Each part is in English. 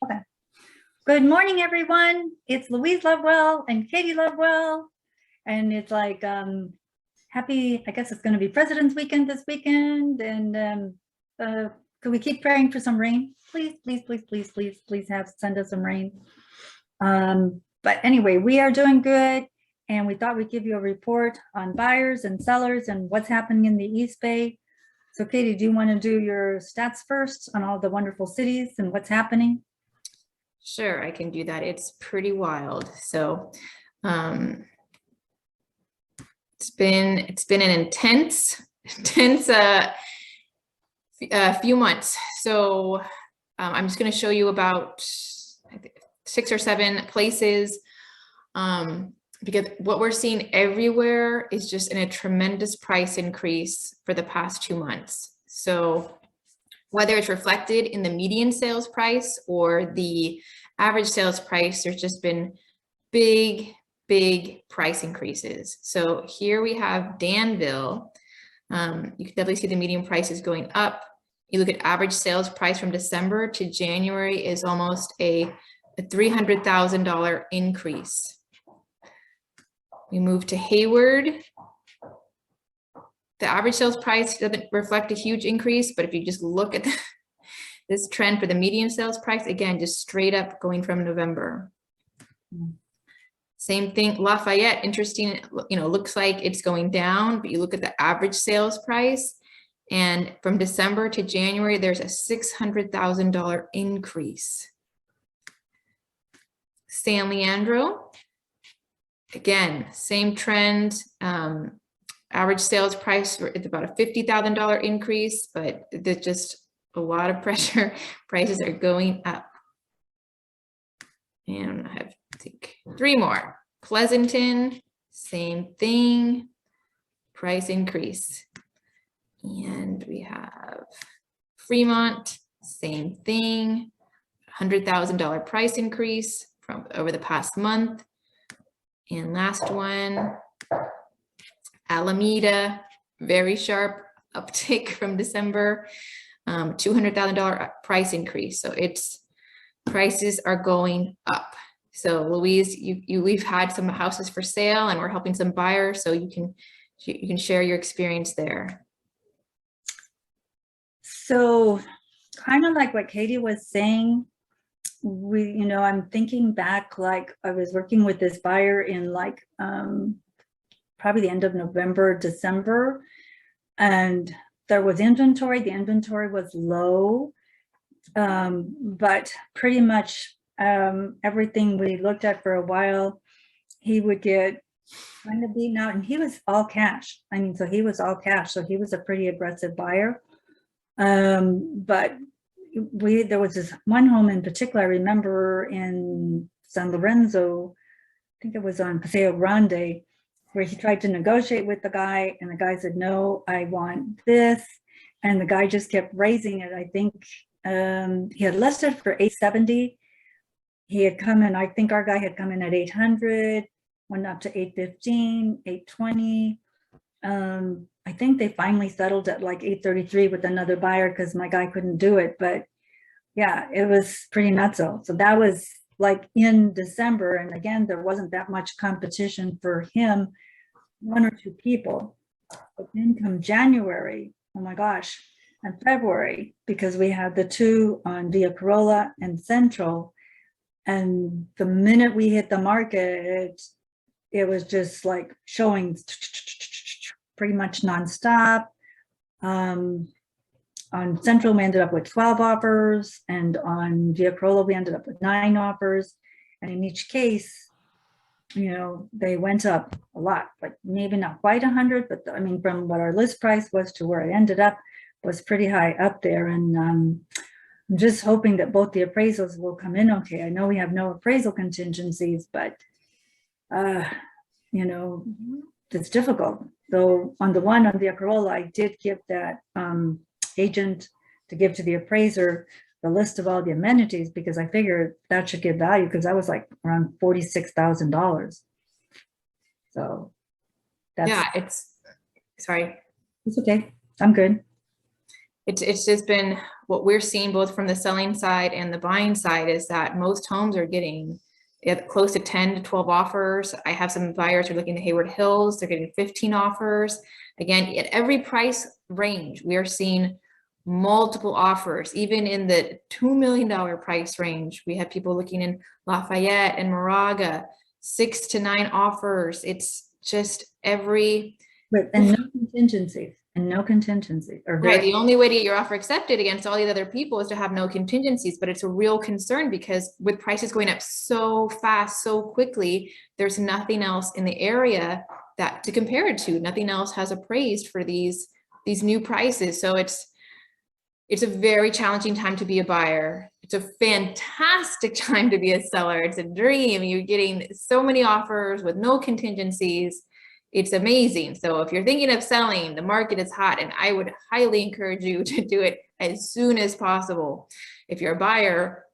Okay. Good morning, everyone. It's Louise Lovewell and Katie Lovewell. And it's like happy, I guess it's going to be President's Weekend this weekend. And could we keep praying for some rain? Please, please, please, please, please, please send us some rain. But anyway, we are doing good. And we thought we'd give you a report on buyers and sellers and what's happening in the East Bay. So Katie, do you want to do your stats first on all the wonderful cities and what's happening? Sure, I can do that. It's pretty wild. So it's been an intense few months. So I'm just going to show you about I think 6 or 7 places because what we're seeing everywhere is just a tremendous price increase for the past 2 months. So whether it's reflected in the median sales price or the average sales price, there's just been big price increases. So here we have Danville. You can definitely see the median prices going up. You look at average sales price from December to January is almost a $300,000 increase. We move to Hayward. The average sales price doesn't reflect a huge increase, but if you just look at this trend for the median sales price, again, just straight up going from November. Same thing, Lafayette, interesting, looks like it's going down, but you look at the average sales price, and from December to January, there's a $600,000 increase. San Leandro, again, same trend. Average sales price is about a $50,000 increase, but there's just a lot of pressure. Prices are going up. And I have, I think, 3 more. Pleasanton, same thing, price increase. And we have Fremont, same thing, $100,000 price increase from over the past month. And last one, Alameda, very sharp uptick from December, $200,000 price increase. So prices are going up. So Louise, we've had some houses for sale and we're helping some buyers, so you can share your experience there. So kind of like what Katie was saying, I'm thinking back, like I was working with this buyer in like probably the end of November, December, and there was inventory. The inventory was low, but pretty much everything we looked at for a while, he would get kind of beaten out, and he was all cash. I mean, so he was all cash, so he was a pretty aggressive buyer. But there was this one home in particular I remember in San Lorenzo, I think it was on Paseo Grande, where he tried to negotiate with the guy, and the guy said, no, I want this. And the guy just kept raising it. I think he had listed for $870. He had come in, I think our guy had come in at $800, went up to $815, $820. I think they finally settled at like $833 with another buyer because my guy couldn't do it. But yeah, it was pretty nutso. So that was like in December. And again, there wasn't that much competition for him, 1 or 2 people. But then come January, oh my gosh, and February, because we had the 2 on Via Corolla and Central. And the minute we hit the market, it was just like showing pretty much nonstop. On Central, we ended up with 12 offers, and on Via Corolla, we ended up with 9 offers. And in each case, they went up a lot, like maybe not quite 100, but I mean, from what our list price was to where it ended up was pretty high up there. And I'm just hoping that both the appraisals will come in okay. I know we have no appraisal contingencies, but it's difficult. So on the one on Via Corolla, I did give that agent to give to the appraiser the list of all the amenities, because I figured that should give value, because that was like around $46,000. So that's, yeah, sorry. It's okay. I'm good. it's just been what we're seeing both from the selling side and the buying side is that most homes are getting close to 10 to 12 offers. I have some buyers who are looking at Hayward Hills. They're getting 15 offers. Again, at every price range, we are seeing multiple offers. Even in the $2 million price range, we have people looking in Lafayette and Moraga, 6 to 9 offers. It's just every. But and no contingencies, and no contingencies. Right. The only way to get your offer accepted against all the other people is to have no contingencies, but it's a real concern because with prices going up so fast, so quickly, there's nothing else in the area that to compare it to. Nothing else has appraised for these new prices. So it's a very challenging time to be a buyer. It's a fantastic time to be a seller. It's a dream. You're getting so many offers with no contingencies. It's amazing. So if you're thinking of selling, the market is hot, and I would highly encourage you to do it as soon as possible. If you're a buyer,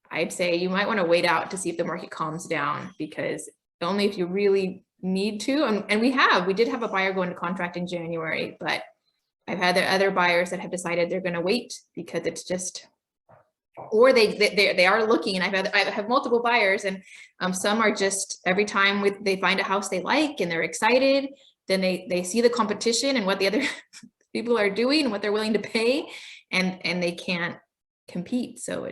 I'd say you might want to wait out to see if the market calms down, because only if you really need to. And we did have a buyer go into contract in January, but I've had other buyers that have decided they're going to wait because it's just, or they are looking. I have multiple buyers, and some are just every time they find a house they like and they're excited, then they see the competition and what the other people are doing and what they're willing to pay, and they can't compete. So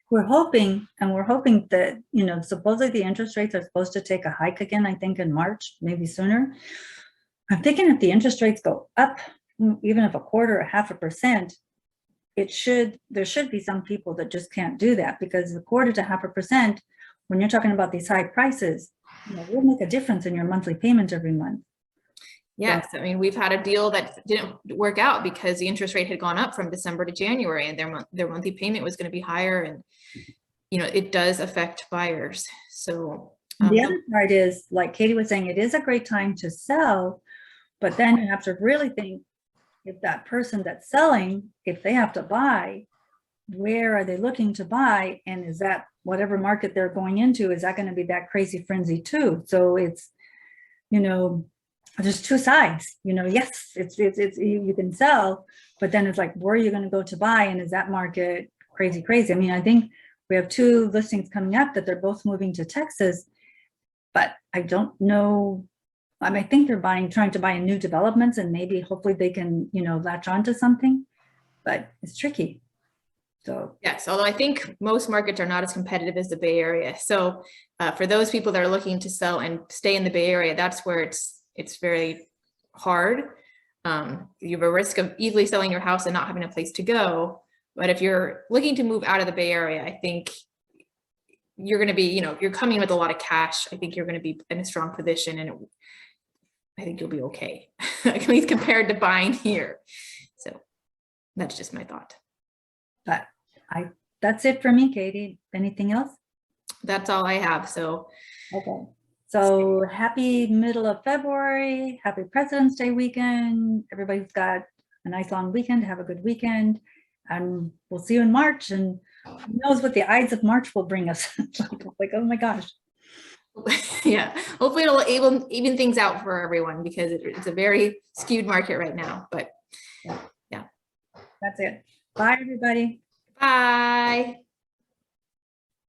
we're hoping that, supposedly the interest rates are supposed to take a hike again, I think in March, maybe sooner. I'm thinking if the interest rates go up, even if 1/4 or 0.5%, there should be some people that just can't do that, because 1/4 to 0.5%, when you're talking about these high prices, will make a difference in your monthly payment every month. Yes, I mean, we've had a deal that didn't work out because the interest rate had gone up from December to January, and their monthly payment was going to be higher, and it does affect buyers. So the other part is, like Katie was saying, it is a great time to sell, but then you have to really think, if that person that's selling, if they have to buy, where are they looking to buy? And is that whatever market they're going into, is that going to be that crazy frenzy too? So it's, there's two sides, yes, it's you can sell, but then it's like, where are you going to go to buy? And is that market crazy? I mean, I think we have 2 listings coming up that they're both moving to Texas, but I don't know. I mean, I think they're trying to buy in new developments, and maybe hopefully they can, latch onto something, but it's tricky. So yes, although I think most markets are not as competitive as the Bay Area. So for those people that are looking to sell and stay in the Bay Area, that's where it's very hard. You have a risk of easily selling your house and not having a place to go. But if you're looking to move out of the Bay Area, I think you're going to be, if you're coming with a lot of cash, I think you're going to be in a strong position, and I think you'll be okay, at least compared to buying here. So that's just my thought. But that's it for me, Katie. Anything else? That's all I have. So okay. So happy middle of February. Happy President's Day weekend. Everybody's got a nice long weekend. Have a good weekend. And we'll see you in March. And who knows what the Ides of March will bring us. Like, oh my gosh. Yeah, hopefully it'll even things out for everyone, because it's a very skewed market right now. But yeah. That's it. Bye, everybody. Bye.